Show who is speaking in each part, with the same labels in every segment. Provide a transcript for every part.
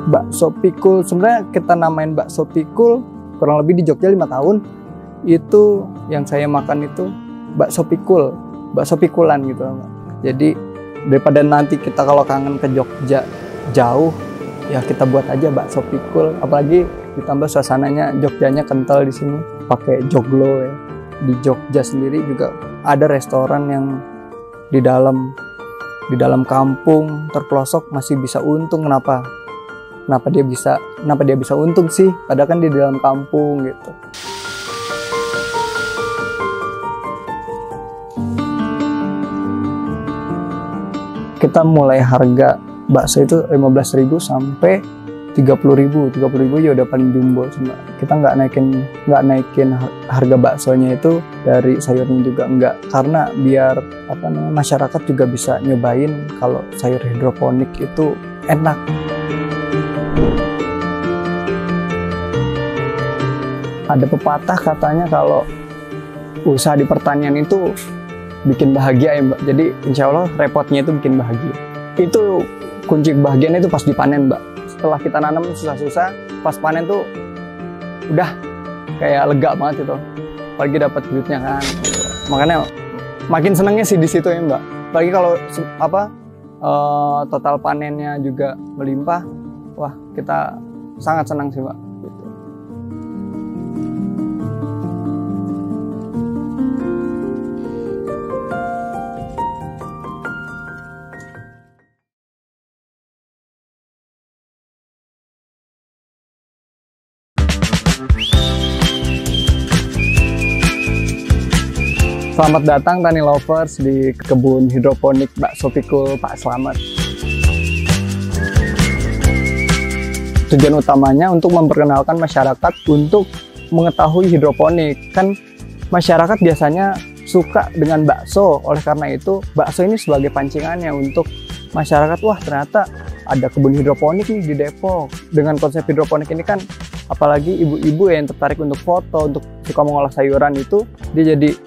Speaker 1: bakso pikul. Sebenarnya kita namain bakso pikul kurang lebih di Jogja 5 tahun. Itu yang saya makan itu bakso pikul, bakso pikulan gitu. Jadi daripada nanti kita kalau kangen ke Jogja jauh, ya kita buat aja bakso pikul. Apalagi ditambah suasananya Jogjanya kental di sini, pakai joglo ya. Di Jogja sendiri juga ada restoran yang di dalam kampung terpelosok masih bisa untung. Kenapa dia bisa untung sih? Padahal kan di dalam kampung gitu. Kita mulai harga bakso itu 15.000 sampai 30.000. 30.000 ya udah paling jumbo. Cuma kita nggak naikin harga baksonya itu dari sayurnya juga enggak, karena biar masyarakat juga bisa nyobain kalau sayur hidroponik itu enak. Ada pepatah katanya kalau usaha di pertanian itu bikin bahagia ya Mbak. Jadi insya Allah repotnya itu bikin bahagia. Itu kunci kebahagiaan itu pas dipanen Mbak. Setelah kita nanam susah-susah, pas panen tuh udah kayak lega banget itu. Apalagi dapat duitnya kan. Makanya makin senengnya sih di situ ya Mbak. Apalagi kalau total panennya juga melimpah, wah kita sangat senang sih Mbak. Selamat datang Tani Lovers di kebun hidroponik bakso pikul Pak Slamet. Tujuan utamanya untuk memperkenalkan masyarakat untuk mengetahui hidroponik. Kan masyarakat biasanya suka dengan bakso, oleh karena itu bakso ini sebagai pancingannya untuk masyarakat, wah ternyata ada kebun hidroponik nih di Depok. Dengan konsep hidroponik ini kan apalagi ibu-ibu yang tertarik untuk foto, untuk suka mengolah sayuran itu, dia jadi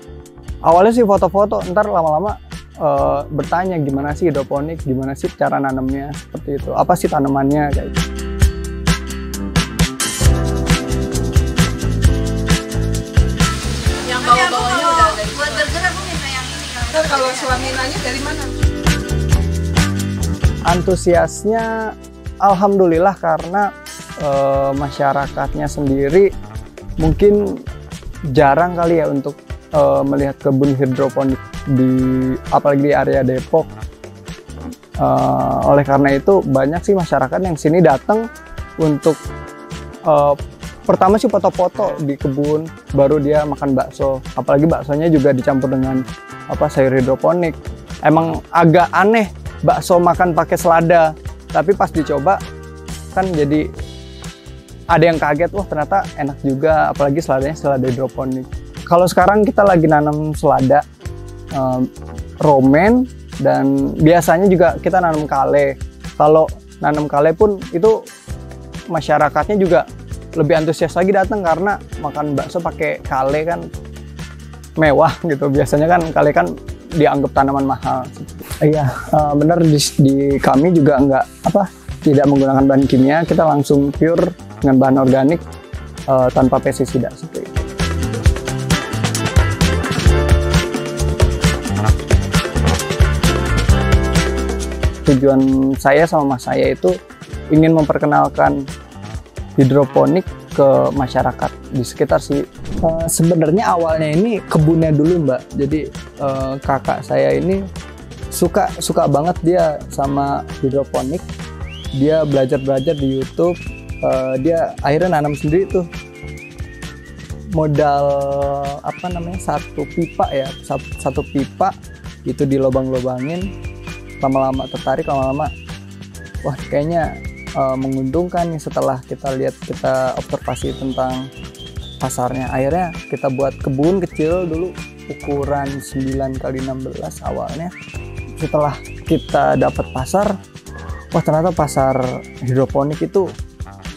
Speaker 1: awalnya sih foto-foto, ntar lama-lama bertanya gimana sih hidroponik, gimana sih cara nanamnya, seperti itu, apa sih tanamannya kayak gitu.
Speaker 2: Yang bawa-bawanya udah dari buat burger aku minta yang ini. Kalau suami nanya dari mana?
Speaker 1: Antusiasnya alhamdulillah karena masyarakatnya sendiri mungkin jarang kali ya untuk melihat kebun hidroponik apalagi di area Depok. Oleh karena itu banyak sih masyarakat yang sini datang untuk pertama sih foto-foto di kebun, baru dia makan bakso. Apalagi baksonya juga dicampur dengan sayur hidroponik. Emang agak aneh bakso makan pakai selada, tapi pas dicoba kan jadi ada yang kaget, wah ternyata enak juga, apalagi seladanya selada hidroponik. Kalau sekarang kita lagi nanam selada, romen, dan biasanya juga kita nanam kale. Kalau nanam kale pun itu masyarakatnya juga lebih antusias lagi datang karena makan bakso pakai kale kan mewah gitu. Biasanya kan kale kan dianggap tanaman mahal. Iya, benar di kami juga tidak menggunakan bahan kimia, kita langsung pure dengan bahan organik tanpa pestisida seperti itu. Tujuan saya sama mas saya itu ingin memperkenalkan hidroponik ke masyarakat di sekitar sih. Sebenarnya awalnya ini kebunnya dulu Mbak. Jadi kakak saya ini suka banget dia sama hidroponik. Dia belajar di YouTube. Dia akhirnya nanam sendiri tuh. Modal satu pipa ya, satu pipa itu dilobang-lobangin. Lama-lama tertarik, lama-lama wah kayaknya menguntungkan nih. Setelah kita observasi tentang pasarnya, akhirnya kita buat kebun kecil dulu ukuran 9x16 awalnya. Setelah kita dapat pasar, wah ternyata pasar hidroponik itu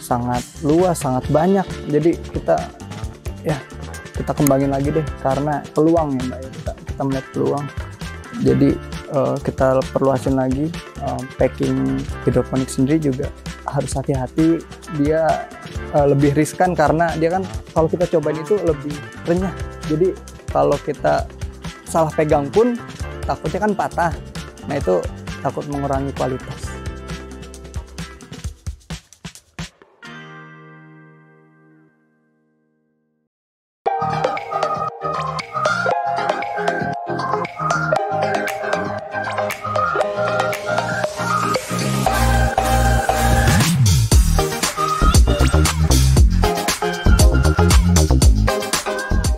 Speaker 1: sangat luas, sangat banyak. Jadi kita kembangin lagi deh karena peluang ya Mbak, kita melihat peluang. Jadi kita perluasin lagi, packing hidroponik sendiri juga harus hati-hati, dia lebih riskan karena dia kan kalau kita cobain itu lebih renyah. Jadi kalau kita salah pegang pun takutnya kan patah. Nah itu takut mengurangi kualitas.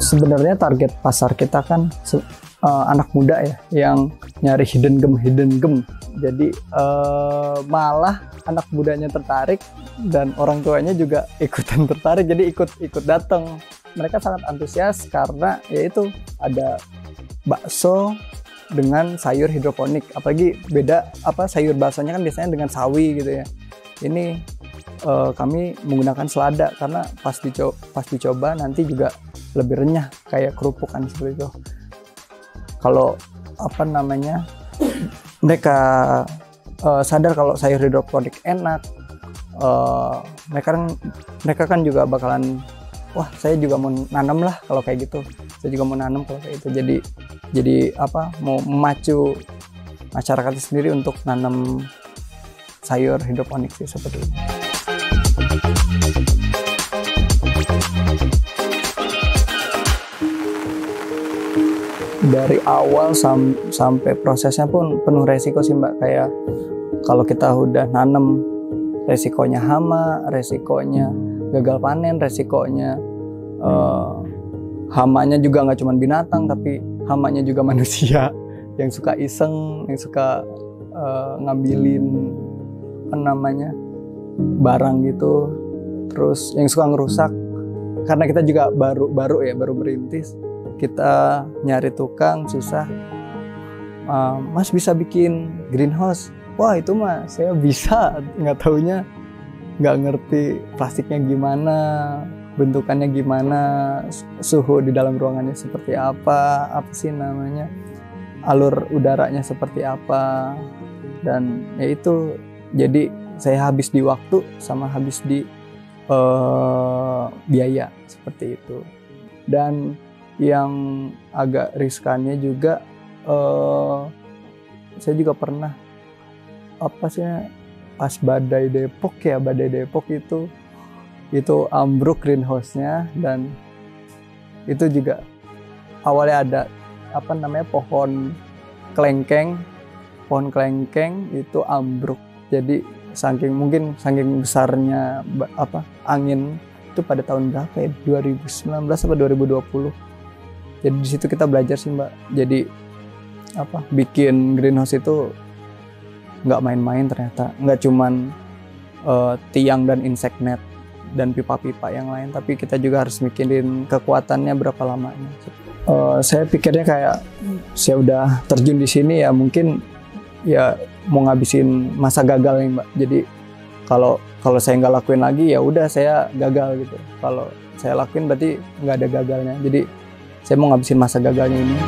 Speaker 1: Sebenarnya target pasar kita kan anak muda ya, yang nyari hidden gem. Jadi malah anak mudanya tertarik dan orang tuanya juga ikutan tertarik, jadi ikut datang. Mereka sangat antusias karena yaitu ada bakso dengan sayur hidroponik. Apalagi beda sayur baksonya kan biasanya dengan sawi gitu ya. Ini kami menggunakan selada karena pas dicoba nanti juga lebih renyah kayak kerupukan seperti itu. Kalau mereka sadar kalau sayur hidroponik enak, mereka kan juga bakalan, wah saya juga mau nanam lah kalau kayak gitu. Saya juga mau nanam kalau kayak gitu. Jadi mau memacu masyarakat sendiri untuk nanam sayur hidroponik sih seperti itu. Dari awal sampai prosesnya pun penuh resiko sih Mbak. Kayak kalau kita udah nanam, resikonya hama, resikonya gagal panen, resikonya hamanya juga nggak cuma binatang, tapi hamanya juga manusia yang suka iseng, yang suka ngambilin barang gitu, terus yang suka ngerusak. Karena kita juga baru merintis, kita nyari tukang susah. Mas bisa bikin greenhouse? Wah itu mah saya bisa, nggak taunya nggak ngerti plastiknya gimana, bentukannya gimana, suhu di dalam ruangannya seperti apa sih namanya, alur udaranya seperti apa, dan ya itu jadi saya habis di waktu sama habis di biaya seperti itu. Dan yang agak riskannya juga saya juga pernah pas badai Depok itu ambruk greenhouse-nya, dan itu juga awalnya ada pohon kelengkeng itu ambruk. Jadi saking besarnya angin itu pada tahun berapa ya, 2019 atau 2020. Jadi di situ kita belajar sih Mbak. Jadi bikin greenhouse itu nggak main-main ternyata. Nggak cuman tiang dan insect net dan pipa-pipa yang lain, tapi kita juga harus mikirin kekuatannya berapa lamanya. Saya pikirnya kayak saya udah terjun di sini ya mungkin ya mau ngabisin masa gagal nih Mbak. Jadi kalau saya nggak lakuin lagi ya udah saya gagal gitu. Kalau saya lakuin berarti nggak ada gagalnya. Jadi saya mau ngabisin masa gagalnya ini.